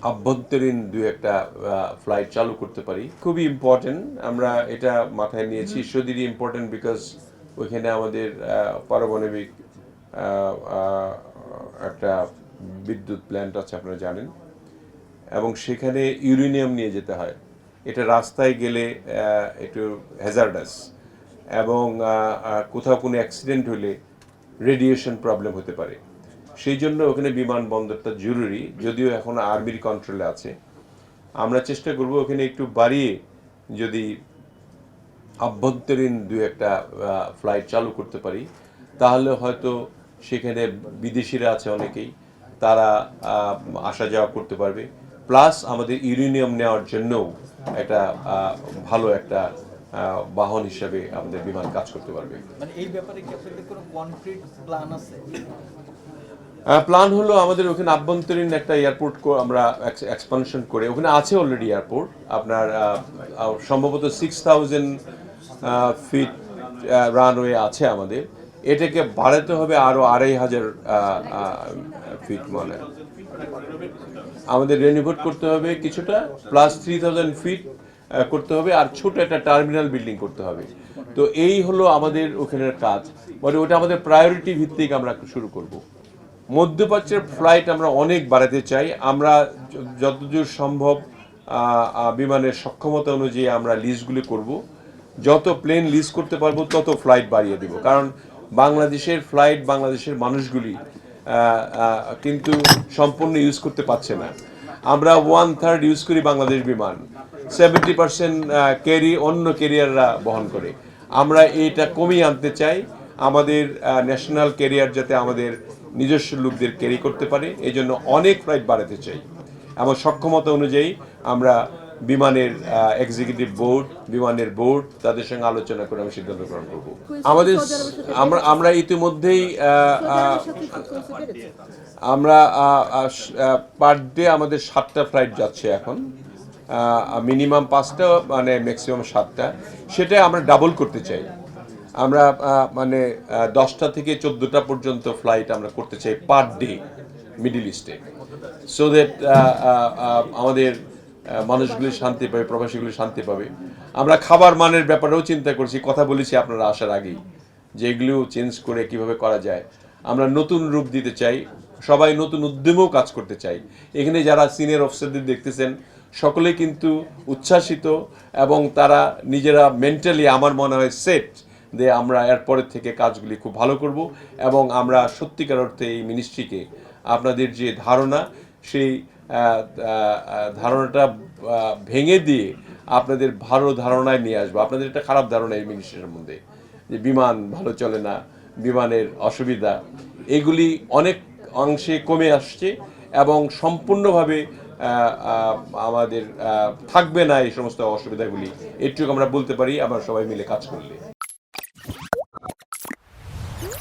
আভ্যন্তরীণ দুই একটা ফ্লাইট চালু করতে পারি। খুবই ইম্পর্টেন্ট, আমরা এটা মাথায় নিয়েছি। ঈশ্বরদীরই ইম্পর্টেন্ট বিকজ ওইখানে আমাদের পারমাণবিক আহ, আহ, একটা বিদ্যুৎ প্ল্যান্ট আছে, আপনারা জানেন, এবং সেখানে ইউরেনিয়াম নিয়ে যেতে হয়। এটা রাস্তায় গেলে একটু হ্যাজার্ডাস, এবং কোথাও কোনো অ্যাক্সিডেন্ট হলে রেডিয়েশন প্রবলেম হতে পারে। সেই জন্য ওখানে বিমানবন্দরটা জরুরি, যদিও এখন আর্মির কন্ট্রোলে আছে। আমরা চেষ্টা করব ওখানে একটু বাড়িয়ে যদি আভ্যন্তরীণ দু একটা ফ্লাইট চালু করতে পারি, তাহলে হয়তো সেখানে বিদেশিরা আছে অনেকেই, তারা আসা যাওয়া করতে পারবে। প্লাস আমাদের ইউরেনিয়াম নেওয়ার জন্যও একটা ভালো একটা বাহন হিসাবে আমাদের বিমান কাজ করতে পারবে। মানে এই ব্যাপারে কি আপনাদের কোনো কনক্রিট প্ল্যান আছে? প্ল্যান হলো আমাদের ওখানে আভ্যন্তরীণ একটা এয়ারপোর্ট আমরা এক্সপানশন করে, ওখানে আছে অলরেডি এয়ারপোর্ট আপনার সম্ভবত 6,000 ফিট রানওয়ে আছে আমাদের। এটাকে বাড়াতে হবে আরও 2,500 ফিট, মানে আমাদের রেনোভেট করতে হবে কিছুটা, প্লাস 3,000 ফিট করতে হবে, আর ছোট একটা টার্মিনাল বিল্ডিং করতে হবে। তো এই হলো আমাদের ওখানের কাজ, মানে ওটা আমাদের প্রায়োরিটি ভিত্তিক আমরা শুরু করব। মধ্যপ্রাচ্যের ফ্লাইট আমরা অনেক বাড়াতে চাই। আমরা যতদূর সম্ভব বিমানের সক্ষমতা অনুযায়ী আমরা লিজগুলি করব। যত প্লেন লিজ করতে পারবো তত ফ্লাইট বাড়িয়ে দেব, কারণ বাংলাদেশের ফ্লাইট, বাংলাদেশের মানুষগুলি কিন্তু সম্পূর্ণ ইউজ করতে পারছে না। আমরা 1/3 ইউজ করি বাংলাদেশ বিমান, 70% ক্যারি অন্য ক্যারিয়াররা বহন করে। আমরা এটা কমিয়ে আনতে চাই, আমাদের ন্যাশনাল ক্যারিয়ার যাতে আমাদের নিজস্ব লোকদের ক্যারি করতে পারে, এই জন্য অনেক ফ্লাইট বাড়াতে চাই। এবং সক্ষমতা অনুযায়ী আমরা বিমানের এক্সিকিউটিভ বোর্ড, বিমানের বোর্ড, তাদের সঙ্গে আলোচনা করে আমি সিদ্ধান্ত গ্রহণ করব। আমাদের আমরা ইতিমধ্যেই আমরা পার ডে আমাদের 7টা ফ্লাইট যাচ্ছে এখন, মিনিমাম 5টা, মানে ম্যাক্সিমাম 7টা। সেটা আমরা ডাবল করতে চাই। আমরা মানে 10টা থেকে 14টা পর্যন্ত ফ্লাইট আমরা করতে চাই পার ডে মিডল ইস্টে, সো দ্যাট আমাদের মানুষগুলি শান্তি পাবে, প্রবাসীগুলি শান্তি পাবে। আমরা খাবার মানের ব্যাপারেও চিন্তা করছি, কথা বলেছি আপনারা আসার আগেই, যে এগুলো চেঞ্জ করে কিভাবে করা যায়। আমরা নতুন রূপ দিতে চাই, সবাই নতুন উদ্যমেও কাজ করতে চাই। এখানে যারা সিনিয়র অফিসারদের দেখতেছেন, সকলেই কিন্তু উচ্ছ্বাসিত, এবং তারা নিজেরা মেন্টালি আমার মনে হয় সেট যে আমরা এরপরের থেকে কাজগুলি খুব ভালো করব, এবং আমরা সত্যিকার অর্থে এই মিনিস্ট্রিকে আপনাদের যে ধারণা, সেই ধারণাটা ভেঙে দিয়ে আপনাদের ভালো ধারণায় নিয়ে আসবো। আপনাদের একটা খারাপ ধারণা এই মিনিস্ট্রির মধ্যে, যে বিমান ভালো চলে না, বিমানের অসুবিধা, এগুলি অনেক অংশে কমে আসছে, এবং সম্পূর্ণভাবে আমাদের থাকবে না এই সমস্ত অসুবিধাগুলি। এটুকু আমরা বলতে পারি, আমরা সবাই মিলে কাজ করলে।